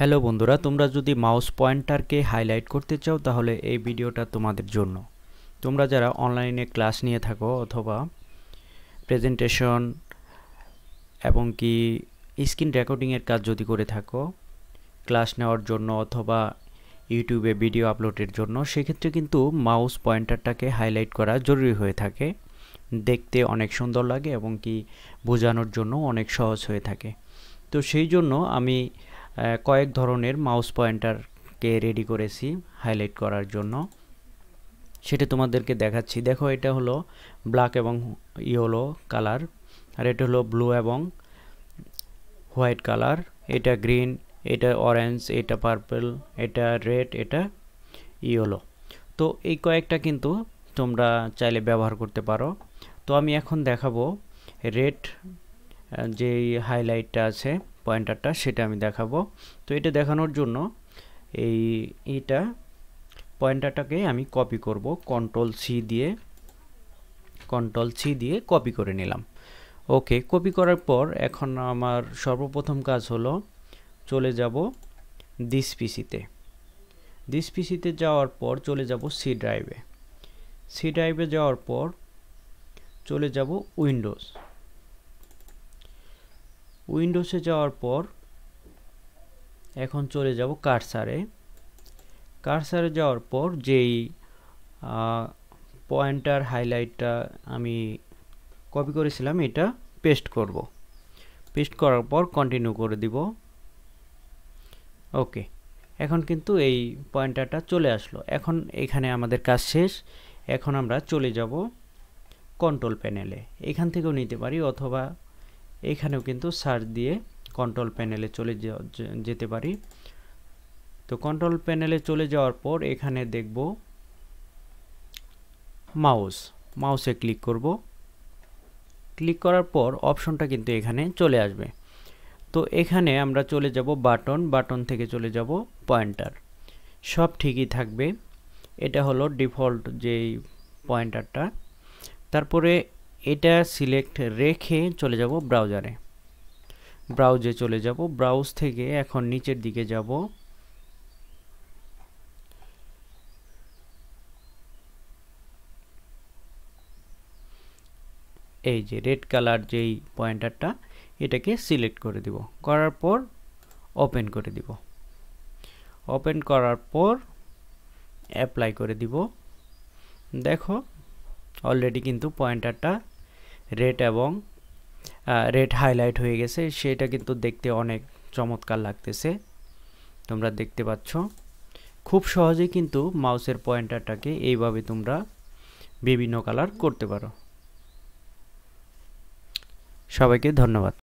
Hello বন্ধুরা, তোমরা যদি মাউস পয়েন্টারকে হাইলাইট করতে চাও তাহলে এই ভিডিওটা তোমাদের জন্য। তোমরা যারা অনলাইনে ক্লাস নিয়ে থাকো অথবা প্রেজেন্টেশন এবং কি স্ক্রিন রেকর্ডিংয়ের কাজ যদি করে থাকো ক্লাস নেওয়ার জন্য অথবা ইউটিউবে ভিডিও আপলোডের জন্য, সেক্ষেত্রে কিন্তু মাউস পয়েন্টারটাকে হাইলাইট করা জরুরি হয়ে থাকে। দেখতে অনেক সুন্দর লাগে এবং কি বোঝানোর জন্য অনেক সহজ হয়ে থাকে। তো সেই জন্য আমি কয়েক ধরনের মাউস পয়েন্টারকে রেডি করেছি হাইলাইট করার জন্য, সেটা তোমাদেরকে দেখাচ্ছি। দেখো, এটা হলো ব্ল্যাক এবং ইয়েলো কালার, আর এটা হলো ব্লু এবং হোয়াইট কালার, এটা গ্রিন, এটা অরেঞ্জ, এটা পার্পল, এটা রেড, এটা ইয়েলো। তো এই কয়েকটা কিন্তু তোমরা চাইলে ব্যবহার করতে পারো। তো আমি এখন দেখাবো রেড যেই হাইলাইটটা আছে পয়েন্টারটা, সেটা আমি দেখাবো। তো এটা দেখানোর জন্য এইটা পয়েন্টারটাকে আমি কপি করব, কন্ট্রোল সি দিয়ে কপি করে নিলাম। ওকে, কপি করার পর এখন আমার সর্বপ্রথম কাজ হলো চলে যাব দিস পিসিতে যাওয়ার পর চলে যাব সি ড্রাইভে যাওয়ার পর চলে যাব উইন্ডোজে যাওয়ার পর এখন চলে যাব কার্সারে যাওয়ার পর যেই পয়েন্টার হাইলাইটটা আমি কপি করেছিলাম এটা পেস্ট করার পর কন্টিনিউ করে দিব। ওকে, এখন কিন্তু এই পয়েন্টারটা চলে আসলো। এখন এখানে আমাদের কাজ শেষ। এখন আমরা চলে যাব কন্ট্রোল প্যানেলে, এখান থেকেও নিতে পারি অথবা এখানেও কিন্তু সার্চ দিয়ে কন্ট্রোল প্যানেলে চলে যেতে পারি। তো কন্ট্রোল প্যানেলে চলে যাওয়ার পর এখানে দেখব মাউসে ক্লিক করব। ক্লিক করার পর অপশনটা কিন্তু এখানে চলে আসবে। তো এখানে আমরা চলে যাব বাটন থেকে চলে যাব পয়েন্টার, সব ঠিকই থাকবে। এটা হলো ডিফল্ট যেই পয়েন্টারটা। তারপরে এটা সিলেক্ট রেখে চলে যাব ব্রাউজে চলে যাব। ব্রাউজ থেকে এখন নিচের দিকে যাব, এই যে রেড কালার যেই পয়েন্টারটা, এটাকে সিলেক্ট করে দিব। করার পর ওপেন করে দিব। ওপেন করার পর অ্যাপ্লাই করে দিব। দেখো, অলরেডি কিন্তু পয়েন্টারটা রেড হাইলাইট হয়ে গেছে। সেটা কিন্তু দেখতে অনেক চমৎকার লাগতেছে, তোমরা দেখতে পাচ্ছ। খুব সহজেই কিন্তু মাউসের পয়েন্টারটাকে এইভাবে তোমরা বিভিন্ন কালার করতে পারো। সবাইকে ধন্যবাদ।